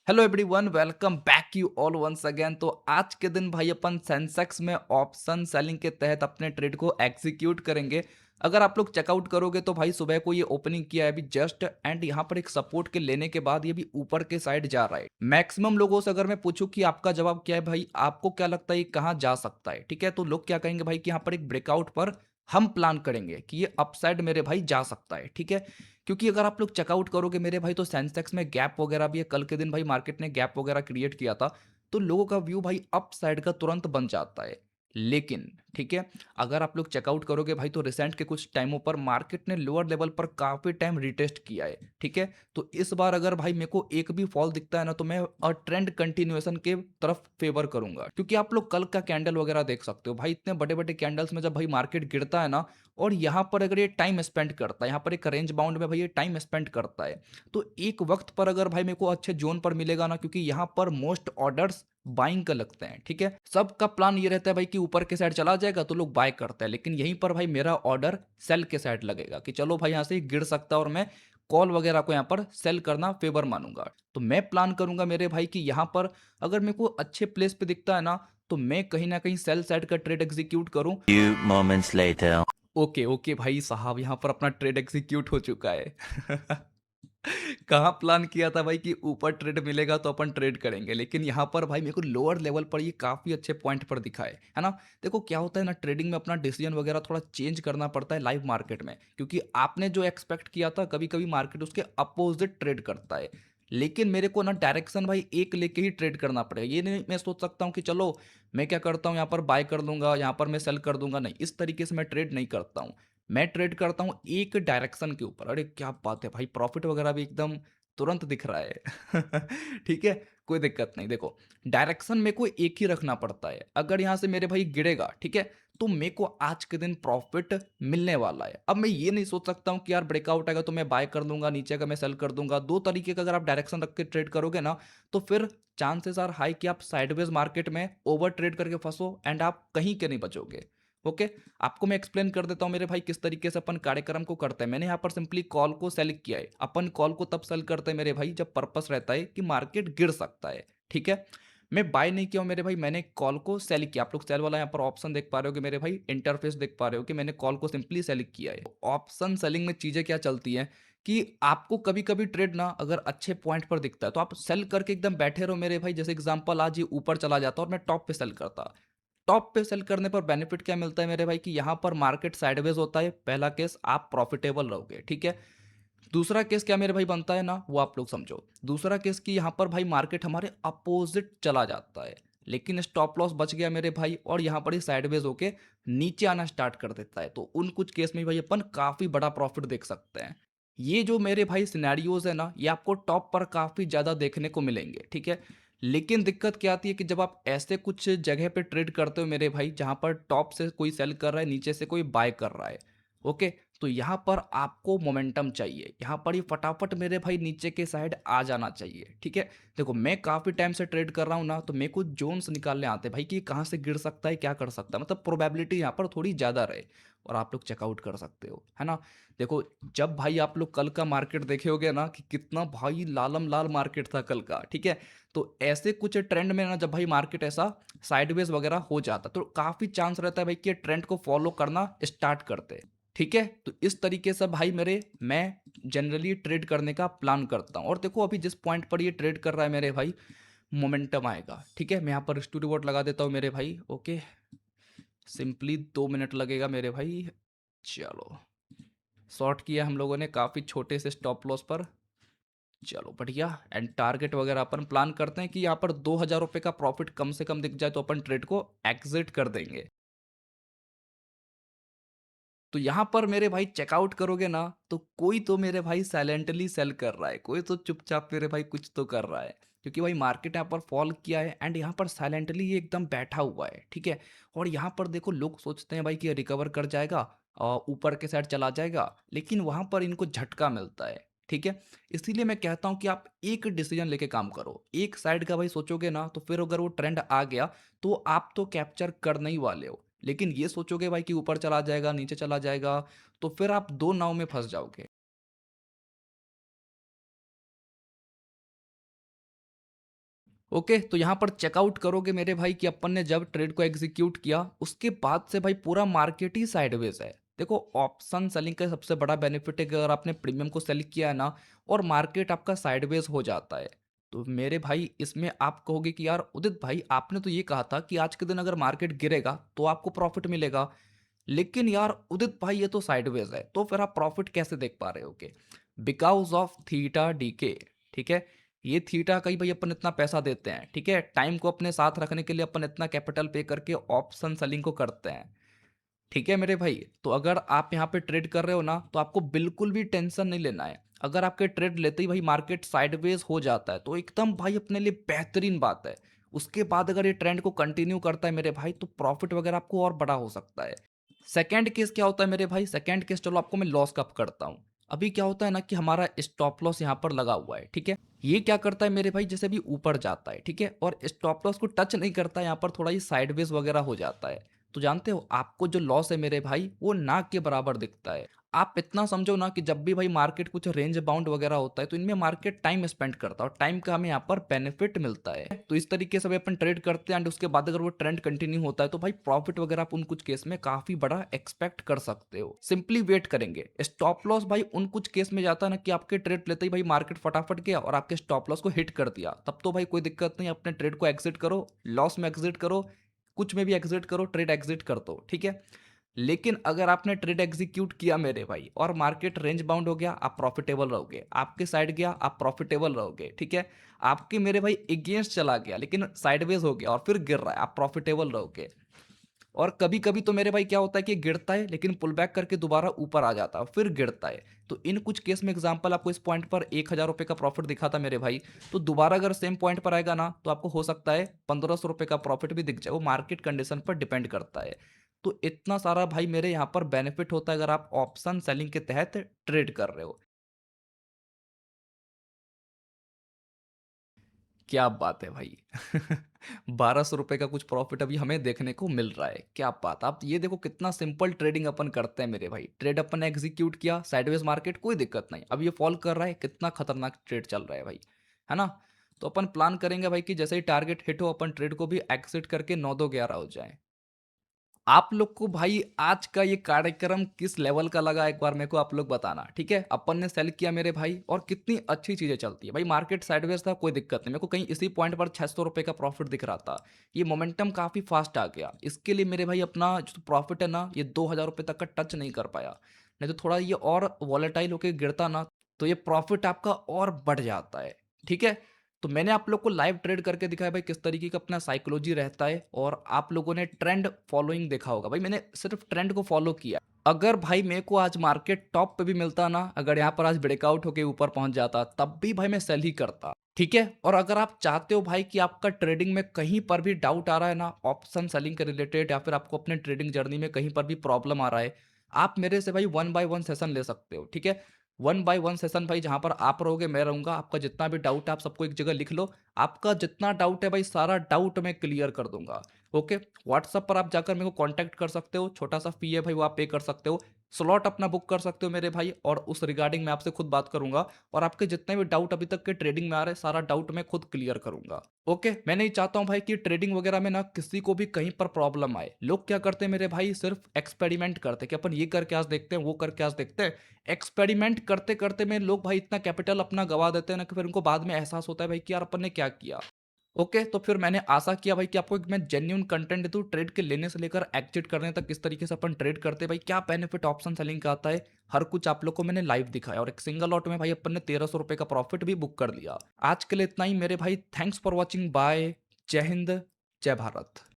Hello everyone, welcome back you all once again. तो आज के दिन भाई अपन सेंसेक्स में ऑप्शन सेलिंग के तहत अपने ट्रेड को एग्जीक्यूट करेंगे। अगर आप लोग चेकआउट करोगे तो भाई सुबह को ये ओपनिंग किया है अभी जस्ट, एंड यहाँ पर एक सपोर्ट के लेने के बाद ये भी ऊपर के साइड जा रहा है। मैक्सिमम लोगों से अगर मैं पूछूं कि आपका जवाब क्या है भाई, आपको क्या लगता है ये कहाँ जा सकता है, ठीक है? तो लोग क्या कहेंगे भाई कि यहाँ पर एक ब्रेकआउट पर हम प्लान करेंगे कि ये अपसाइड मेरे भाई जा सकता है, ठीक है? क्योंकि अगर आप लोग चेकआउट करोगे मेरे भाई तो सेंसेक्स में गैप वगैरह भी है। कल के दिन भाई मार्केट ने गैप वगैरह क्रिएट किया था, तो लोगों का व्यू भाई अप साइड का तुरंत बन जाता है। लेकिन ठीक है, अगर आप लोग चेकआउट करोगे भाई तो रिसेंट के कुछ टाइमों पर मार्केट ने लोअर लेवल पर काफी टाइम रिटेस्ट किया है, ठीक है? तो इस बार अगर भाई मेरे को एक भी फॉल दिखता है ना तो मैं ट्रेंड कंटिन्यूएशन के तरफ फेवर करूंगा, क्योंकि आप लोग कल का कैंडल वगैरह देख सकते हो भाई। इतने बड़े बड़े कैंडल्स में जब भाई मार्केट गिरता है ना, और यहाँ पर अगर ये टाइम स्पेंड करता है, यहाँ पर एक रेंज बाउंड में भाई ये टाइम स्पेंड करता है, तो एक वक्त पर अगर भाई मेरे को अच्छे जोन पर मिलेगा ना, क्योंकि यहाँ पर मोस्ट ऑर्डर्स बाइंग का लगते हैं, ठीक है? सबका प्लान ये रहता है भाई कि ऊपर के साइड चला जाएगा तो लोग बाय करते हैं, लेकिन यहीं पर भाई मेरा ऑर्डर सेल के साइड लगेगा कि चलो भाई यहाँ से गिर सकता है, और मैं कॉल वगैरह को यहाँ पर सेल करना फेवर मानूंगा। तो मैं प्लान करूंगा मेरे भाई कि यहाँ पर अगर मेरे को अच्छे प्लेस पे दिखता है ना, तो मैं कहीं ना कहीं सेल साइड का ट्रेड एग्जीक्यूट करूं। Few moments later. Okay okay भाई साहब, यहाँ पर अपना ट्रेड एग्जीक्यूट हो चुका है। कहाँ प्लान किया था भाई कि ऊपर ट्रेड मिलेगा तो अपन ट्रेड करेंगे, लेकिन यहाँ पर भाई मेरे को लोअर लेवल पर ये काफ़ी अच्छे पॉइंट पर दिखा है ना? देखो क्या होता है ना, ट्रेडिंग में अपना डिसीजन वगैरह थोड़ा चेंज करना पड़ता है लाइव मार्केट में, क्योंकि आपने जो एक्सपेक्ट किया था कभी कभी मार्केट उसके अपोजिट ट्रेड करता है। लेकिन मेरे को ना डायरेक्शन भाई एक लेके ही ट्रेड करना पड़ेगा। ये नहीं मैं सोच सकता हूँ कि चलो मैं क्या करता हूँ, यहाँ पर बाय कर लूंगा, यहाँ पर मैं सेल कर दूंगा। नहीं, इस तरीके से मैं ट्रेड नहीं करता हूँ। मैं ट्रेड करता हूँ एक डायरेक्शन के ऊपर। अरे क्या बात है भाई, प्रॉफिट वगैरह भी एकदम तुरंत दिख रहा है। ठीक है, कोई दिक्कत नहीं। देखो, डायरेक्शन मेरे को एक ही रखना पड़ता है। अगर यहाँ से मेरे भाई गिरेगा, ठीक है, तो मेरे को आज के दिन प्रॉफिट मिलने वाला है। अब मैं ये नहीं सोच सकता हूँ कि यार ब्रेकआउट आएगा तो मैं बाय कर लूंगा, नीचे का मैं सेल कर दूंगा। दो तरीके का अगर आप डायरेक्शन रख के ट्रेड करोगे ना, तो फिर चांसेस आर हाई कि आप साइडवेज मार्केट में ओवर ट्रेड करके फंसो, एंड आप कहीं के नहीं बचोगे। ओके, आपको मैं एक्सप्लेन कर देता हूँ मेरे भाई किस तरीके से अपन कार्यक्रम को करते हैं। मैंने यहाँ पर सिंपली कॉल को सेलेक्ट किया है। अपन कॉल को तब सेल करते हैं मेरे भाई जब पर्पस रहता है कि मार्केट गिर सकता है, ठीक है? मैं बाय नहीं किया हूँ मेरे भाई, मैंने कॉल को सेल किया। आप लोग सेल वाला यहाँ पर ऑप्शन देख पा रहे हो कि मेरे भाई इंटरफेस देख पा रहे हो कि मैंने कॉल को सिंपली सेलेक्ट किया है। ऑप्शन सेलिंग में चीजें क्या चलती हैं कि आपको कभी कभी ट्रेड ना अगर अच्छे पॉइंट पर दिखता है तो आप सेल करके एकदम बैठे रहो मेरे भाई। जैसे एग्जांपल, आज ये ऊपर चला जाता और मैं टॉप पे सेल करता। टॉप पे सेल करने पर बेनिफिट क्या मिलता है मेरे भाई कि यहाँ पर मार्केट साइडवेज होता है। पहला केस, आप प्रॉफिटेबल रहोगे, ठीक है? दूसरा केस क्या मेरे भाई बनता है ना, वो आप लोग समझो। दूसरा केस कि यहाँ पर भाई मार्केट हमारे अपोजिट चला जाता है, लेकिन स्टॉप लॉस बच गया मेरे भाई, और यहाँ पर ही साइडवेज होके नीचे आना स्टार्ट कर देता है। तो उन कुछ केस में भाई अपन काफी बड़ा प्रॉफिट देख सकते हैं। ये जो मेरे भाई सिनेरियोज है ना, ये आपको टॉप पर काफी ज्यादा देखने को मिलेंगे, ठीक है? लेकिन दिक्कत क्या आती है कि जब आप ऐसे कुछ जगह पे ट्रेड करते हो मेरे भाई, जहां पर टॉप से कोई सेल कर रहा है, नीचे से कोई बाय कर रहा है, ओके, तो यहाँ पर आपको मोमेंटम चाहिए। यहाँ पर ये फटाफट मेरे भाई नीचे के साइड आ जाना चाहिए, ठीक है? देखो, मैं काफ़ी टाइम से ट्रेड कर रहा हूँ ना, तो मेरे को जोन्स निकालने आते हैं भाई कि कहाँ से गिर सकता है, क्या कर सकता है, मतलब प्रोबेबिलिटी यहाँ पर थोड़ी ज़्यादा रहे, और आप लोग चेकआउट कर सकते हो, है ना? देखो, जब भाई आप लोग कल का मार्केट देखे होगे ना कि कितना भाई लालम लाल मार्केट था कल का, ठीक है? तो ऐसे कुछ ट्रेंड में ना जब भाई मार्केट ऐसा साइडवेज वगैरह हो जाता तो काफ़ी चांस रहता है भाई कि ट्रेंड को फॉलो करना स्टार्ट करते। ठीक है, तो इस तरीके से भाई मैं जनरली ट्रेड करने का प्लान करता हूँ। और देखो अभी जिस पॉइंट पर ये ट्रेड कर रहा है मेरे भाई, मोमेंटम आएगा, ठीक है? मैं यहाँ पर स्टूडियो बोर्ड लगा देता हूँ मेरे भाई। ओके, सिंपली 2 मिनट लगेगा मेरे भाई। चलो, शॉर्ट किया हम लोगों ने काफ़ी छोटे से स्टॉप लॉस पर। चलो बढ़िया। एंड टारगेट वगैरह अपन प्लान करते हैं कि यहाँ पर 2,000 रुपये का प्रॉफिट कम से कम दिख जाए तो अपन ट्रेड को एग्जिट कर देंगे। तो यहाँ पर मेरे भाई चेकआउट करोगे ना, तो कोई तो मेरे भाई साइलेंटली सेल कर रहा है, कोई तो चुपचाप मेरे भाई कुछ तो कर रहा है, क्योंकि भाई मार्केट यहाँ पर फॉल किया है एंड यहाँ पर साइलेंटली ये एकदम बैठा हुआ है, ठीक है? और यहाँ पर देखो, लोग सोचते हैं भाई कि रिकवर कर जाएगा और ऊपर के साइड चला जाएगा, लेकिन वहां पर इनको झटका मिलता है, ठीक है? इसीलिए मैं कहता हूँ कि आप एक डिसीजन लेके काम करो। एक साइड का भाई सोचोगे ना, तो फिर अगर वो ट्रेंड आ गया तो आप तो कैप्चर कर नहीं वाले हो। लेकिन ये सोचोगे भाई कि ऊपर चला जाएगा, नीचे चला जाएगा, तो फिर आप 2 नाव में फँस जाओगे। ओके, तो यहाँ पर चेकआउट करोगे मेरे भाई कि अपन ने जब ट्रेड को एग्जीक्यूट किया, उसके बाद से भाई पूरा मार्केट ही साइडवेज है। देखो, ऑप्शन सेलिंग का सबसे बड़ा बेनिफिट है कि अगर आपने प्रीमियम को सेल किया है ना और मार्केट आपका साइडवेज हो जाता है, तो मेरे भाई इसमें आप कहोगे कि यार उदित भाई, आपने तो ये कहा था कि आज के दिन अगर मार्केट गिरेगा तो आपको प्रॉफिट मिलेगा, लेकिन यार उदित भाई ये तो साइडवेज है, तो फिर आप प्रॉफिट कैसे देख पा रहे होगे? Because of theta DK. ठीक है, ये थीटा का ही भाई अपन इतना पैसा देते हैं, ठीक है, टाइम को अपने साथ रखने के लिए अपन इतना कैपिटल पे करके ऑप्शन सेलिंग को करते हैं। ठीक है मेरे भाई, तो अगर आप यहाँ पे ट्रेड कर रहे हो ना, तो आपको बिल्कुल भी टेंशन नहीं लेना है। अगर आपके ट्रेड लेते ही भाई मार्केट साइडवेज हो जाता है, तो एकदम भाई अपने लिए बेहतरीन बात है। उसके बाद अगर ये ट्रेंड को कंटिन्यू करता है मेरे भाई, तो प्रॉफिट वगैरह आपको और बड़ा हो सकता है। सेकंड केस क्या होता है मेरे भाई? सेकंड केस चलो आपको मैं लॉस का करता हूँ। अभी क्या होता है ना कि हमारा स्टॉप लॉस यहाँ पर लगा हुआ है, ठीक है? ये क्या करता है मेरे भाई, जैसे भी ऊपर जाता है, ठीक है, और स्टॉप लॉस को टच नहीं करता है, यहाँ पर थोड़ा ही साइडवेज वगैरह हो जाता है। तो जानते हो आपको जो लॉस है मेरे भाई, वो ना के बराबर दिखता है। आप इतना समझो ना कि जब भी भाई मार्केट कुछ रेंज बाउंड वगैरह होता है, तो इनमें मार्केट टाइम स्पेंड करता है और टाइम का हमें यहाँ पर बेनिफिट मिलता है। तो इस तरीके से भाई अपन ट्रेड करते हैं, एंड उसके बाद अगर वो ट्रेंड कंटिन्यू होता है, तो भाई प्रॉफिट वगैरह आप उन कुछ केस में काफी बड़ा एक्सपेक्ट कर सकते हो। सिंपली वेट करेंगे। स्टॉप लॉस भाई उन कुछ केस में जाता है ना कि आपके ट्रेड लेते ही भाई मार्केट फटाफट गया और आपके स्टॉप लॉस को हिट कर दिया, तब तो भाई कोई दिक्कत नहीं, अपने ट्रेड को एग्जिट करो, लॉस में एग्जिट करो, कुछ में भी एग्जिट करो, ट्रेड एग्जिट कर दो, ठीक है। लेकिन अगर आपने ट्रेड एग्जीक्यूट किया मेरे भाई और मार्केट रेंज बाउंड हो गया, आप प्रॉफिटेबल रहोगे, आपके साइड गया आप प्रॉफिटेबल रहोगे, ठीक है। आपके मेरे भाई अगेंस्ट चला गया लेकिन साइडवेज हो गया और फिर गिर रहा है, आप प्रॉफिटेबल रहोगे। और कभी कभी तो मेरे भाई क्या होता है कि गिरता है लेकिन पुल बैक करके दोबारा ऊपर आ जाता है, फिर गिरता है। तो इन कुछ केस में एग्जांपल आपको इस पॉइंट पर 1,000 रुपये का प्रॉफिट दिखा था मेरे भाई, तो दोबारा अगर सेम पॉइंट पर आएगा ना, तो आपको हो सकता है 1,500 रुपये का प्रॉफिट भी दिख जाए। वो मार्केट कंडीशन पर डिपेंड करता है। तो इतना सारा भाई मेरे यहाँ पर बेनिफिट होता है अगर आप ऑप्शन सेलिंग के तहत ट्रेड कर रहे हो। क्या बात है भाई! 1,200 रुपये का कुछ प्रॉफिट अभी हमें देखने को मिल रहा है। क्या बात! आप ये देखो कितना सिंपल ट्रेडिंग अपन करते हैं मेरे भाई। ट्रेड अपन ने एग्जीक्यूट किया, साइडवेज मार्केट कोई दिक्कत नहीं। अब ये फॉल कर रहा है, कितना खतरनाक ट्रेड चल रहा है भाई, है ना? तो अपन प्लान करेंगे भाई कि जैसे ही टारगेट हिट हो, अपन ट्रेड को भी एग्जिट करके 9-2-11 हो जाएँ। आप लोग को भाई आज का ये कार्यक्रम किस लेवल का लगा, एक बार मेरे को आप लोग बताना, ठीक है? अपन ने सेल किया मेरे भाई और कितनी अच्छी चीजें चलती है भाई। मार्केट साइडवेज था, कोई दिक्कत नहीं, मेरे को कहीं इसी पॉइंट पर 600 रुपये का प्रॉफिट दिख रहा था। ये मोमेंटम काफी फास्ट आ गया, इसके लिए मेरे भाई अपना जो प्रॉफिट है ना, ये 2,000 रुपये तक का टच नहीं कर पाया। नहीं तो थोड़ा ये और वॉलेटाइल होके गिरता ना, तो ये प्रॉफिट आपका और बढ़ जाता है, ठीक है। तो मैंने आप लोग को लाइव ट्रेड करके दिखाया भाई किस तरीके का अपना साइकोलॉजी रहता है, और आप लोगों ने ट्रेंड फॉलोइंग देखा होगा भाई, मैंने सिर्फ ट्रेंड को फॉलो किया। अगर भाई मेरे को आज मार्केट टॉप पे भी मिलता ना, अगर यहाँ पर आज ब्रेकआउट होके ऊपर पहुंच जाता, तब भी भाई मैं सेल ही करता, ठीक है। और अगर आप चाहते हो भाई कि आपका ट्रेडिंग में कहीं पर भी डाउट आ रहा है ना, ऑप्शन सेलिंग के रिलेटेड, या फिर आपको अपने ट्रेडिंग जर्नी में कहीं पर भी प्रॉब्लम आ रहा है, आप मेरे से भाई 1 बाय 1 सेशन ले सकते हो, ठीक है। 1 बाय 1 सेशन भाई, जहाँ पर आप रहोगे मैं रहूँगा, आपका जितना भी डाउट है आप सबको एक जगह लिख लो। आपका जितना डाउट है भाई, सारा डाउट मैं क्लियर कर दूँगा। ओके? व्हाट्सएप पर आप जाकर मेरे को कॉन्टैक्ट कर सकते हो, छोटा-सा फ़ी है भाई, वो आप पे कर सकते हो। स्लॉट अपना बुक कर सकते हो मेरे भाई, और उस रिगार्डिंग मैं आपसे खुद बात करूँगा, और आपके जितने भी डाउट अभी तक के ट्रेडिंग में आ रहे हैं, सारा डाउट मैं खुद क्लियर करूँगा। ओके? मैं नहीं चाहता हूँ भाई कि ट्रेडिंग वगैरह में ना किसी को भी कहीं पर प्रॉब्लम आए। लोग क्या करते हैं मेरे भाई, सिर्फ़ एक्सपेरिमेंट करते हैं कि अपन ये करके आज देखते हैं, वो करके आज देखते हैं। एक्सपेरिमेंट करते-करते में लोग भाई इतना कैपिटल अपना गँवा देते हैं ना, कि फिर उनको बाद में एहसास होता है भाई कि यार अपन ने क्या किया। ओके, तो फिर मैंने आशा किया भाई कि आपको एक मैं जेन्युइन कंटेंट दूँ, ट्रेड के लेने से लेकर एग्ज़िट करने तक किस तरीके से अपन ट्रेड करते हैं भाई, क्या बेनिफिट ऑप्शन सेलिंग का आता है, हर कुछ आप लोग को मैंने लाइव दिखाया, और एक सिंगल लॉट में भाई अपन ने 1,300 रुपये का प्रॉफिट भी बुक कर लिया। आज के लिए इतना ही मेरे भाई, थैंक्स फॉर वॉचिंग, बाय, जय हिंद, जय भारत।